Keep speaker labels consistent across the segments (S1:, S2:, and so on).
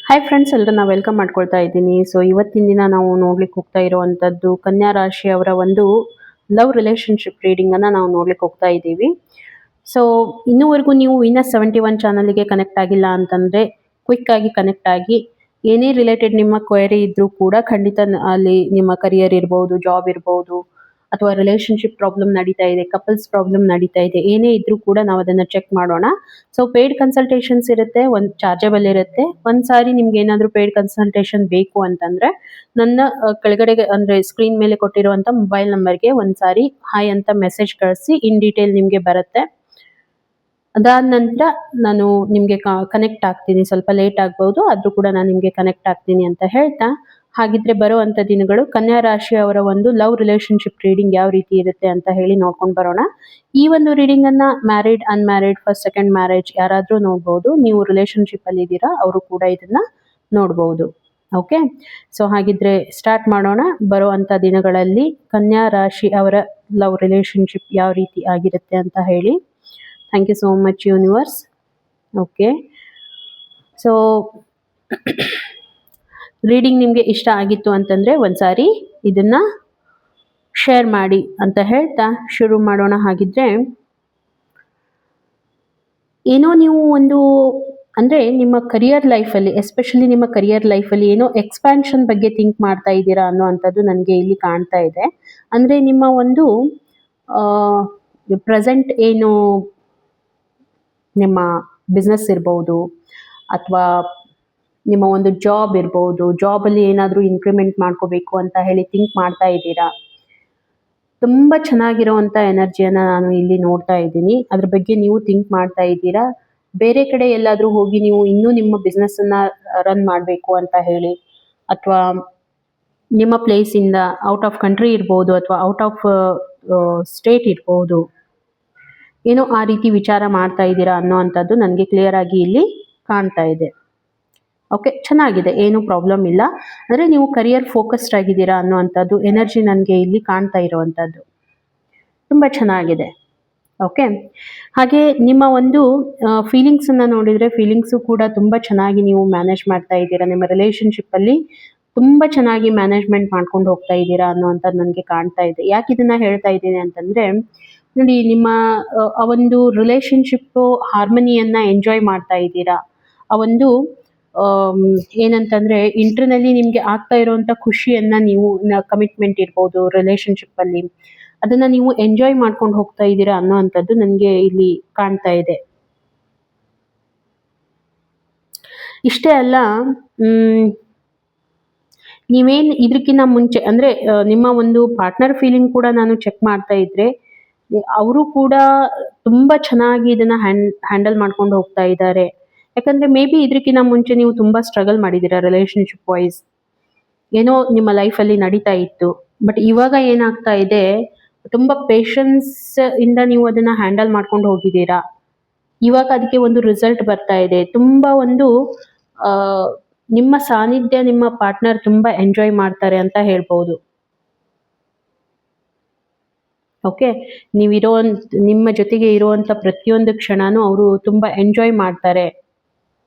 S1: Hi friends, ಎಲ್ಲರನ್ನ welcome ಮಾಡ್ಕೊಳ್ತಾ ಇದ್ದೀನಿ. ಸೊ ಇವತ್ತಿನ ದಿನ ನಾವು ನೋಡ್ಲಿಕ್ಕೆ ಹೋಗ್ತಾ ಇರುವಂತದ್ದು ಕನ್ಯಾ ರಾಶಿಯವರ ಒಂದು ಲವ್ ರಿಲೇಶನ್ಶಿಪ್ ರೀಡಿಂಗ್ ಅನ್ನ ನಾವು ನೋಡ್ಲಿಕ್ಕೆ ಹೋಗ್ತಾ ಇದ್ದೀವಿ. ಸೊ ಇನ್ನೂವರೆಗೂ ನೀವು ವಿನಸ್ 71 ಚಾನಲ್ಗೆ ಕನೆಕ್ಟ್ ಆಗಿಲ್ಲ ಅಂತಂದ್ರೆ ಕ್ವಿಕ್ ಆಗಿ ಕನೆಕ್ಟ್ ಆಗಿ, ಏನೇ ರಿಲೇಟೆಡ್ ನಿಮ್ಮ ಕ್ವೆರಿ ಇದ್ರೂ ಕೂಡ ಖಂಡಿತ ಅಲ್ಲಿ ನಿಮ್ಮ ಕರಿಯರ್ ಇರ್ಬೋದು, ಜಾಬ್ ಇರ್ಬೋದು, ಅಥವಾ ರಿಲೇಶನ್ಶಿಪ್ ಪ್ರಾಬ್ಲಮ್ ನಡೀತಾ ಇದೆ, ಕಪಲ್ಸ್ ಪ್ರಾಬ್ಲಮ್ ನಡೀತಾ ಇದೆ, ಏನೇ ಇದ್ರೂ ಕೂಡ ನಾವು ಅದನ್ನ ಚೆಕ್ ಮಾಡೋಣ. ಸೊ ಪೇಯ್ಡ್ ಕನ್ಸಲ್ಟೇಷನ್ಸ್ ಇರುತ್ತೆ, ಒಂದು ಚಾರ್ಜಬಲ್ ಇರುತ್ತೆ. ಒಂದ್ಸಾರಿ ನಿಮ್ಗೆ ಏನಾದರೂ ಪೇಯ್ಡ್ ಕನ್ಸಲ್ಟೇಷನ್ ಬೇಕು ಅಂತಂದ್ರೆ ನನ್ನ ಕೆಳಗಡೆ ಅಂದ್ರೆ ಸ್ಕ್ರೀನ್ ಮೇಲೆ ಕೊಟ್ಟಿರುವಂತ ಮೊಬೈಲ್ ನಂಬರ್ಗೆ ಒಂದ್ಸಾರಿ ಹಾಯ್ ಅಂತ ಮೆಸೇಜ್ ಕಳಿಸಿ, ಇನ್ ಡೀಟೇಲ್ ನಿಮ್ಗೆ ಬರುತ್ತೆ. ಅದಾದ ನಂತರ ನಾನು ನಿಮಗೆ ಕನೆಕ್ಟ್ ಆಗ್ತೀನಿ. ಸ್ವಲ್ಪ ಲೇಟ್ ಆಗ್ಬಹುದು, ಆದ್ರೂ ಕೂಡ ನಾನು ನಿಮಗೆ ಕನೆಕ್ಟ್ ಆಗ್ತೀನಿ ಅಂತ ಹೇಳ್ತಾ, ಹಾಗಿದ್ರೆ ಬರುವಂತ ದಿನಗಳು ಕನ್ಯಾ ರಾಶಿಯವರ ಒಂದು ಲವ್ ರಿಲೇಶನ್ಶಿಪ್ ರೀಡಿಂಗ್ ಯಾವ ರೀತಿ ಇರುತ್ತೆ ಅಂತ ಹೇಳಿ ನೋಡ್ಕೊಂಡು ಬರೋಣ. ಈ ಒಂದು ರೀಡಿಂಗ್ ಅನ್ನ married, unmarried, first second marriage ಯಾರಾದ್ರೂ ನೋಡ್ಬೋದು. ನೀವು ರಿಲೇಶನ್ಶಿಪ್ ಅಲ್ಲಿ ಇದ್ದೀರಾ, ಅವರು ಕೂಡ ಇದನ್ನ ನೋಡ್ಬೋದು. ಓಕೆ, ಸೊ ಹಾಗಿದ್ರೆ ಸ್ಟಾರ್ಟ್ ಮಾಡೋಣ. ಬರುವಂತ ದಿನಗಳಲ್ಲಿ ಕನ್ಯಾ ರಾಶಿ ಅವರ ಲವ್ ರಿಲೇಶನ್ಶಿಪ್ ಯಾವ ರೀತಿ ಆಗಿರುತ್ತೆ ಅಂತ ಹೇಳಿ. Thank you so much universe. Okay, so reading ನಿಮಗೆ ಇಷ್ಟ ಆಗಿತ್ತು ಅಂತಂದ್ರೆ ಒಂದ್ಸಾರಿ ಇದನ್ನ ಶೇರ್ ಮಾಡಿ ಅಂತ ಹೇಳ್ತಾ ಶುರು ಮಾಡೋಣ. ಹಾಗಿದ್ರೆ ಏನೋ ನೀವು ಒಂದು ಅಂದ್ರೆ ನಿಮ್ಮ ಕರಿಯರ್ ಲೈಫಲ್ಲಿ, ಎಸ್ಪೆಷಲಿ ನಿಮ್ಮ ಕರಿಯರ್ ಲೈಫಲ್ಲಿ ಏನೋ ಎಕ್ಸ್ಪ್ಯಾನ್ಷನ್ ಬಗ್ಗೆ ಥಿಂಕ್ ಮಾಡ್ತಾ ಇದ್ದೀರಾ ಅನ್ನೋ ಅಂಥದ್ದು ನನಗೆ ಇಲ್ಲಿ ಕಾಣ್ತಾ ಇದೆ. ಅಂದ್ರೆ ನಿಮ್ಮ ಒಂದು ಪ್ರೆಸೆಂಟ್ ಏನು ನಿಮ್ಮ ಬಿಸ್ನೆಸ್ ಇರ್ಬೋದು, ಅಥವಾ ನಿಮ್ಮ ಒಂದು ಜಾಬ್ ಇರ್ಬೋದು, ಜಾಬಲ್ಲಿ ಏನಾದರೂ ಇನ್ಕ್ರಿಮೆಂಟ್ ಮಾಡ್ಕೋಬೇಕು ಅಂತ ಹೇಳಿ ಥಿಂಕ್ ಮಾಡ್ತಾ ಇದ್ದೀರಾ. ತುಂಬ ಚೆನ್ನಾಗಿರೋವಂಥ ಎನರ್ಜಿಯನ್ನು ನಾನು ಇಲ್ಲಿ ನೋಡ್ತಾ ಇದ್ದೀನಿ. ಅದ್ರ ಬಗ್ಗೆ ನೀವು ಥಿಂಕ್ ಮಾಡ್ತಾ ಇದ್ದೀರಾ. ಬೇರೆ ಕಡೆ ಎಲ್ಲಾದರೂ ಹೋಗಿ ನೀವು ಇನ್ನೂ ನಿಮ್ಮ ಬಿಸ್ನೆಸ್ಸನ್ನು ರನ್ ಮಾಡಬೇಕು ಅಂತ ಹೇಳಿ, ಅಥವಾ ನಿಮ್ಮ ಪ್ಲೇಸಿಂದ ಔಟ್ ಆಫ್ ಕಂಟ್ರಿ ಇರ್ಬೋದು, ಅಥವಾ ಔಟ್ ಆಫ್ ಸ್ಟೇಟ್ ಇರ್ಬೋದು, ಏನೋ ಆ ರೀತಿ ವಿಚಾರ ಮಾಡ್ತಾ ಇದ್ದೀರಾ ಅನ್ನೋ ಅಂಥದ್ದು ನನಗೆ ಕ್ಲಿಯರ್ ಆಗಿ ಇಲ್ಲಿ ಕಾಣ್ತಾ ಇದೆ. ಓಕೆ, ಚೆನ್ನಾಗಿದೆ, ಏನು ಪ್ರಾಬ್ಲಮ್ ಇಲ್ಲ. ಅಂದರೆ ನೀವು ಕರಿಯರ್ ಫೋಕಸ್ಡ್ ಆಗಿದ್ದೀರಾ ಅನ್ನೋ ಅಂಥದ್ದು ಎನರ್ಜಿ ನನಗೆ ಇಲ್ಲಿ ಕಾಣ್ತಾ ಇರುವಂಥದ್ದು ತುಂಬ ಚೆನ್ನಾಗಿದೆ. ಓಕೆ, ಹಾಗೆ ನಿಮ್ಮ ಒಂದು ಫೀಲಿಂಗ್ಸನ್ನು ನೋಡಿದರೆ ಫೀಲಿಂಗ್ಸು ಕೂಡ ತುಂಬ ಚೆನ್ನಾಗಿ ನೀವು ಮ್ಯಾನೇಜ್ ಮಾಡ್ತಾ ಇದ್ದೀರಾ. ನಿಮ್ಮ ರಿಲೇಶನ್ಶಿಪ್ಪಲ್ಲಿ ತುಂಬ ಚೆನ್ನಾಗಿ ಮ್ಯಾನೇಜ್ಮೆಂಟ್ ಮಾಡ್ಕೊಂಡು ಹೋಗ್ತಾ ಇದ್ದೀರಾ ಅನ್ನೋ ಅಂಥದ್ದು ನನಗೆ ಕಾಣ್ತಾ ಇದೆ. ಯಾಕೆ ಇದನ್ನು ಹೇಳ್ತಾ ಇದ್ದೀನಿ ಅಂತಂದರೆ, ನೋಡಿ, ನಿಮ್ಮ ಆ ಒಂದು ರಿಲೇಶನ್ಶಿಪ್ಪು ಹಾರ್ಮನಿಯನ್ನು ಎಂಜಾಯ್ ಮಾಡ್ತಾ ಇದ್ದೀರಾ. ಆ ಒಂದು ಏನಂತಂದರೆ ಇಂಟರ್ನಲ್ಲಿ ನಿಮಗೆ ಆಗ್ತಾ ಇರೋವಂಥ ಖುಷಿಯನ್ನು ನೀವು ಕಮಿಟ್ಮೆಂಟ್ ಇರ್ಬೋದು ರಿಲೇಶನ್ಶಿಪ್ಪಲ್ಲಿ, ಅದನ್ನು ನೀವು ಎಂಜಾಯ್ ಮಾಡ್ಕೊಂಡು ಹೋಗ್ತಾ ಇದ್ದೀರಾ ಅನ್ನೋ ಅಂಥದ್ದು ನನಗೆ ಇಲ್ಲಿ ಕಾಣ್ತಾ ಇದೆ. ಇಷ್ಟೇ ಅಲ್ಲ, ನೀವೇನು ಇದಕ್ಕಿಂತ ಮುಂಚೆ ಅಂದರೆ ನಿಮ್ಮ ಒಂದು ಪಾರ್ಟ್ನರ್ ಫೀಲಿಂಗ್ ಕೂಡ ನಾನು ಚೆಕ್ ಮಾಡ್ತಾ ಇದ್ರೆ, ಅವರು ಕೂಡ ತುಂಬ ಚೆನ್ನಾಗಿ ಇದನ್ನು ಹ್ಯಾಂಡಲ್ ಮಾಡ್ಕೊಂಡು ಹೋಗ್ತಾ ಇದ್ದಾರೆ. ಯಾಕಂದರೆ ಮೇ ಬಿ ಇದಕ್ಕಿಂತ ಮುಂಚೆ ನೀವು ತುಂಬ ಸ್ಟ್ರಗಲ್ ಮಾಡಿದ್ದೀರಾ ರಿಲೇಶನ್ಶಿಪ್ ವೈಸ್, ಏನೋ ನಿಮ್ಮ ಲೈಫಲ್ಲಿ ನಡೀತಾ ಇತ್ತು. ಬಟ್ ಇವಾಗ ಏನಾಗ್ತಾ ಇದೆ, ತುಂಬ ಪೇಷನ್ಸ್ ಇಂದ ನೀವು ಅದನ್ನು ಹ್ಯಾಂಡಲ್ ಮಾಡ್ಕೊಂಡು ಹೋಗಿದ್ದೀರಾ. ಇವಾಗ ಅದಕ್ಕೆ ಒಂದು ರಿಸಲ್ಟ್ ಬರ್ತಾ ಇದೆ. ತುಂಬ ಒಂದು ನಿಮ್ಮ ಸಾನ್ನಿಧ್ಯ ನಿಮ್ಮ ಪಾರ್ಟ್ನರ್ ತುಂಬ ಎಂಜಾಯ್ ಮಾಡ್ತಾರೆ ಅಂತ ಹೇಳ್ಬೋದು. ಓಕೆ, ನಿಮ್ಮ ಜೊತೆಗೆ ಇರುವಂಥ ಪ್ರತಿಯೊಂದು ಕ್ಷಣನೂ ಅವರು ತುಂಬ ಎಂಜಾಯ್ ಮಾಡ್ತಾರೆ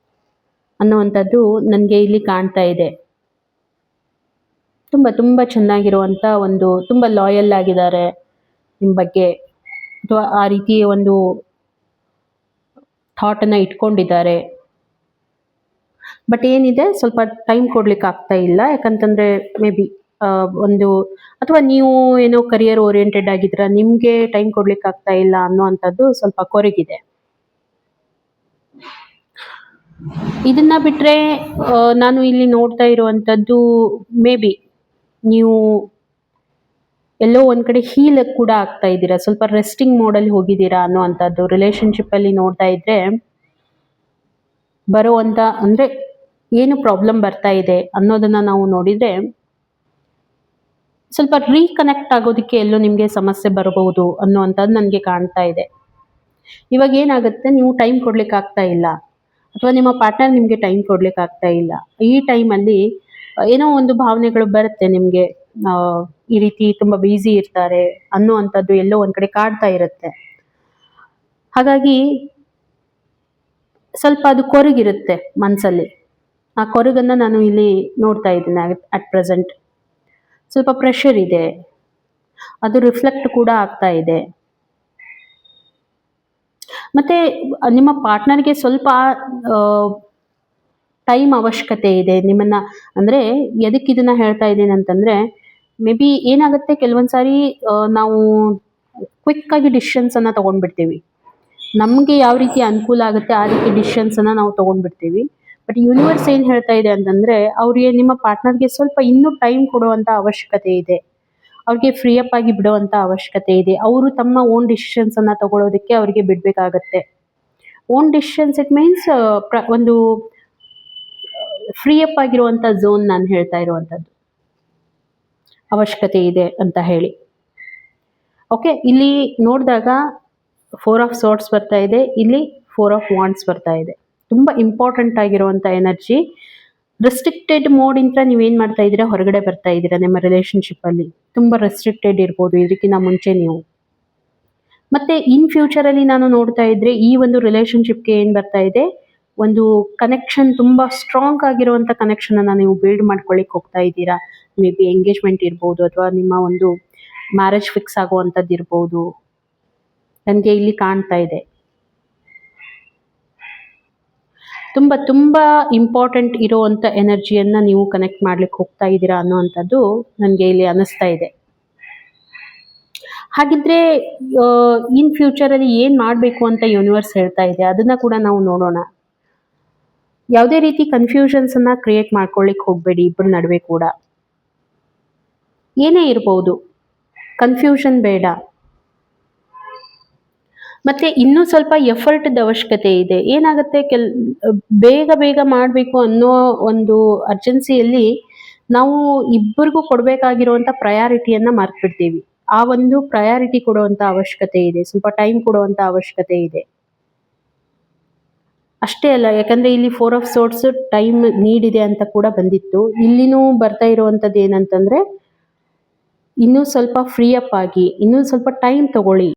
S1: ಅನ್ನುವಂಥದ್ದು ನನಗೆ ಇಲ್ಲಿ ಕಾಣ್ತಾ ಇದೆ. ತುಂಬ ತುಂಬ ಚೆನ್ನಾಗಿರುವಂಥ ಒಂದು ತುಂಬ ಲಾಯಲ್ ಆಗಿದ್ದಾರೆ ನಿಮ್ಮ ಬಗ್ಗೆ, ಅಥವಾ ಆ ರೀತಿ ಒಂದು ಥಾಟನ್ನು ಇಟ್ಕೊಂಡಿದ್ದಾರೆ. ಬಟ್ ಏನಿದೆ, ಸ್ವಲ್ಪ ಟೈಮ್ ಕೊಡ್ಲಿಕ್ಕೆ ಆಗ್ತಾ ಇಲ್ಲ. ಯಾಕಂತಂದರೆ ಮೇ ಬಿ ಒಂದು, ಅಥವಾ ನೀವು ಏನೋ ಕರಿಯರ್ ಓರಿಯೆಂಟೆಡ್ ಆಗಿದ್ದೀರಾ, ನಿಮಗೆ ಟೈಮ್ ಕೊಡ್ಲಿಕ್ಕೆ ಆಗ್ತಾ ಇಲ್ಲ ಅನ್ನೋ ಅಂಥದ್ದು ಸ್ವಲ್ಪ ಕೊರಗಿದೆ. ಇದನ್ನ ಬಿಟ್ಟರೆ ನಾನು ಇಲ್ಲಿ ನೋಡ್ತಾ ಇರುವಂಥದ್ದು, ಮೇ ಬಿ ನೀವು ಎಲ್ಲೋ ಒಂದು ಕಡೆ ಹೀಲ್ ಕೂಡ ಆಗ್ತಾ ಇದ್ದೀರಾ, ಸ್ವಲ್ಪ ರೆಸ್ಟಿಂಗ್ ಮೋಡಲ್ಲಿ ಹೋಗಿದ್ದೀರಾ ಅನ್ನೋ ಅಂಥದ್ದು. ರಿಲೇಶನ್ಶಿಪ್ಪಲ್ಲಿ ನೋಡ್ತಾ ಇದ್ರೆ ಬರುವಂಥ ಅಂದರೆ ಏನು ಪ್ರಾಬ್ಲಮ್ ಬರ್ತಾ ಇದೆ ಅನ್ನೋದನ್ನು ನಾವು ನೋಡಿದರೆ, ಸ್ವಲ್ಪ ರೀಕನೆಕ್ಟ್ ಆಗೋದಕ್ಕೆ ಎಲ್ಲೋ ನಿಮಗೆ ಸಮಸ್ಯೆ ಬರಬಹುದು ಅನ್ನೋವಂಥದ್ದು ನನಗೆ ಕಾಣ್ತಾ ಇದೆ. ಇವಾಗ ಏನಾಗುತ್ತೆ, ನೀವು ಟೈಮ್ ಕೊಡ್ಲಿಕ್ಕೆ ಆಗ್ತಾ ಇಲ್ಲ, ಅಥವಾ ನಿಮ್ಮ ಪಾರ್ಟ್ನರ್ ನಿಮಗೆ ಟೈಮ್ ಕೊಡ್ಲಿಕ್ಕೆ ಆಗ್ತಾ ಇಲ್ಲ. ಈ ಟೈಮಲ್ಲಿ ಏನೋ ಒಂದು ಭಾವನೆಗಳು ಬರುತ್ತೆ ನಿಮಗೆ, ಈ ರೀತಿ ತುಂಬ ಬ್ಯುಸಿ ಇರ್ತಾರೆ ಅನ್ನೋ ಅಂಥದ್ದು ಎಲ್ಲೋ ಒಂದು ಕಡೆ ಕಾಡ್ತಾ ಇರುತ್ತೆ. ಹಾಗಾಗಿ ಸ್ವಲ್ಪ ಅದು ಕೊರಗಿರುತ್ತೆ ಮನಸ್ಸಲ್ಲಿ. ಆ ಕೊರಗನ್ನು ನಾನು ಇಲ್ಲಿ ನೋಡ್ತಾ ಇದ್ದೀನಿ ಅಟ್ ಪ್ರೆಸೆಂಟ್. ಸ್ವಲ್ಪ ಪ್ರೆಷರ್ ಇದೆ, ಅದು ರಿಫ್ಲೆಕ್ಟ್ ಕೂಡ ಆಗ್ತಾ ಇದೆ. ಮತ್ತೆ ನಿಮ್ಮ ಪಾರ್ಟ್ನರ್ಗೆ ಸ್ವಲ್ಪ ಟೈಮ್ ಅವಶ್ಯಕತೆ ಇದೆ ನಿಮ್ಮನ್ನ. ಅಂದರೆ ಎದಕ್ಕೆ ಇದನ್ನ ಹೇಳ್ತಾ ಇದ್ದೀನಿ ಅಂತಂದರೆ, ಮೇ ಬಿ ಏನಾಗುತ್ತೆ ಕೆಲವೊಂದು ಸಾರಿ ನಾವು ಕ್ವಿಕ್ಕಾಗಿ ಡಿಸಿಷನ್ಸನ್ನು ತೊಗೊಂಡ್ಬಿಡ್ತೀವಿ. ನಮಗೆ ಯಾವ ರೀತಿ ಅನುಕೂಲ ಆಗುತ್ತೆ ಆ ರೀತಿ ಡಿಸಿಷನ್ಸನ್ನು ನಾವು ತೊಗೊಂಡ್ಬಿಡ್ತೀವಿ. ಬಟ್ ಯೂನಿವರ್ಸ್ ಏನು ಹೇಳ್ತಾ ಇದೆ ಅಂತಂದರೆ, ಅವ್ರಿಗೆ ನಿಮ್ಮ ಪಾರ್ಟ್ನರ್ಗೆ ಸ್ವಲ್ಪ ಇನ್ನೂ ಟೈಮ್ ಕೊಡುವಂಥ ಅವಶ್ಯಕತೆ ಇದೆ. ಅವ್ರಿಗೆ ಫ್ರೀ ಅಪ್ ಆಗಿ ಬಿಡುವಂಥ ಅವಶ್ಯಕತೆ ಇದೆ. ಅವರು ತಮ್ಮ ಓನ್ ಡಿಸಿಷನ್ಸನ್ನು ತಗೊಳ್ಳೋದಕ್ಕೆ ಅವರಿಗೆ ಬಿಡಬೇಕಾಗತ್ತೆ. ಓನ್ ಡಿಸಿಷನ್ಸ್ ಇಟ್ ಮೀನ್ಸ್ ಒಂದು ಫ್ರೀ ಅಪ್ ಆಗಿರುವಂಥ ಝೋನ್ ನಾನು ಹೇಳ್ತಾ ಇರುವಂಥದ್ದು ಅವಶ್ಯಕತೆ ಇದೆ ಅಂತ ಹೇಳಿ. ಓಕೆ, ಇಲ್ಲಿ ನೋಡಿದಾಗ 4 ಆಫ್ ಸಾರ್ಟ್ಸ್ ಬರ್ತಾ ಇದೆ, ಇಲ್ಲಿ 4 ಆಫ್ ವಾಂಡ್ಸ್ ಬರ್ತಾ ಇದೆ. ತುಂಬ ಇಂಪಾರ್ಟೆಂಟ್ ಆಗಿರುವಂಥ ಎನರ್ಜಿ. ರೆಸ್ಟ್ರಿಕ್ಟೆಡ್ ಮೋಡಿಂದ ನೀವೇನು ಮಾಡ್ತಾ ಇದ್ದೀರಾ, ಹೊರಗಡೆ ಬರ್ತಾ ಇದ್ದೀರಾ. ನಿಮ್ಮ ರಿಲೇಷನ್ಶಿಪ್ಪಲ್ಲಿ ತುಂಬ ರೆಸ್ಟ್ರಿಕ್ಟೆಡ್ ಇರ್ಬೋದು ಇದಕ್ಕಿಂತ ಮುಂಚೆ ನೀವು. ಮತ್ತು ಇನ್ ಫ್ಯೂಚರಲ್ಲಿ ನಾನು ನೋಡ್ತಾ ಇದ್ದರೆ ಈ ಒಂದು ರಿಲೇಷನ್ಶಿಪ್ಗೆ ಏನು ಬರ್ತಾ ಇದೆ, ಒಂದು ಕನೆಕ್ಷನ್, ತುಂಬ ಸ್ಟ್ರಾಂಗ್ ಆಗಿರುವಂಥ ಕನೆಕ್ಷನನ್ನು ನೀವು ಬಿಲ್ಡ್ ಮಾಡ್ಕೊಳ್ಳಿಕ್ಕೆ ಹೋಗ್ತಾ ಇದ್ದೀರಾ. ಮೇ ಬಿ ಎಂಗೇಜ್ಮೆಂಟ್ ಇರ್ಬೋದು, ಅಥವಾ ನಿಮ್ಮ ಒಂದು ಮ್ಯಾರೇಜ್ ಫಿಕ್ಸ್ ಆಗುವಂಥದ್ದು ಇರ್ಬೋದು. ನನಗೆ ಇಲ್ಲಿ ಕಾಣ್ತಾ ಇದೆ ತುಂಬ ತುಂಬ ಇಂಪಾರ್ಟೆಂಟ್ ಇರೋವಂಥ ಎನರ್ಜಿಯನ್ನು ನೀವು ಕನೆಕ್ಟ್ ಮಾಡ್ಲಿಕ್ಕೆ ಹೋಗ್ತಾ ಇದ್ದೀರಾ ಅನ್ನೋವಂಥದ್ದು ನನಗೆ ಇಲ್ಲಿ ಅನ್ನಿಸ್ತಾ ಇದೆ. ಹಾಗಿದ್ರೆ ಇನ್ ಫ್ಯೂಚರಲ್ಲಿ ಏನು ಮಾಡಬೇಕು ಅಂತ ಯೂನಿವರ್ಸ್ ಹೇಳ್ತಾ ಇದೆ ಅದನ್ನು ಕೂಡ ನಾವು ನೋಡೋಣ. ಯಾವುದೇ ರೀತಿ ಕನ್ಫ್ಯೂಷನ್ಸನ್ನು ಕ್ರಿಯೇಟ್ ಮಾಡ್ಕೊಳ್ಳಿಕ್ಕೆ ಹೋಗಬೇಡಿ ಇಬ್ಬರ ನಡುವೆ ಕೂಡ. ಏನೇ ಇರ್ಬೋದು, ಕನ್ಫ್ಯೂಷನ್ ಬೇಡ. ಮತ್ತು ಇನ್ನೂ ಸ್ವಲ್ಪ ಎಫರ್ಟ್ದ ಅವಶ್ಯಕತೆ ಇದೆ. ಏನಾಗುತ್ತೆ, ಬೇಗ ಬೇಗ ಮಾಡಬೇಕು ಅನ್ನೋ ಒಂದು ಅರ್ಜೆನ್ಸಿಯಲ್ಲಿ ನಾವು ಇಬ್ಬರಿಗೂ ಕೊಡಬೇಕಾಗಿರುವಂಥ ಪ್ರಯಾರಿಟಿಯನ್ನು ಮರ್ತ್ಬಿಡ್ತೀವಿ. ಆ ಒಂದು ಪ್ರಯಾರಿಟಿ ಕೊಡುವಂಥ ಅವಶ್ಯಕತೆ ಇದೆ, ಸ್ವಲ್ಪ ಟೈಮ್ ಕೊಡುವಂಥ ಅವಶ್ಯಕತೆ ಇದೆ. ಅಷ್ಟೇ ಅಲ್ಲ, ಯಾಕಂದರೆ ಇಲ್ಲಿ 4 ಆಫ್ ಸೋರ್ಟ್ಸ್ ಟೈಮ್ ನೀಡಿದೆ ಅಂತ ಕೂಡ ಬಂದಿತ್ತು. ಇಲ್ಲಿನೂ ಬರ್ತಾ ಇರುವಂಥದ್ದು ಏನಂತಂದರೆ, ಇನ್ನೂ ಸ್ವಲ್ಪ ಫ್ರೀ ಅಪ್ ಆಗಿ, ಇನ್ನೂ ಸ್ವಲ್ಪ ಟೈಮ್ ತಗೊಳ್ಳಿ.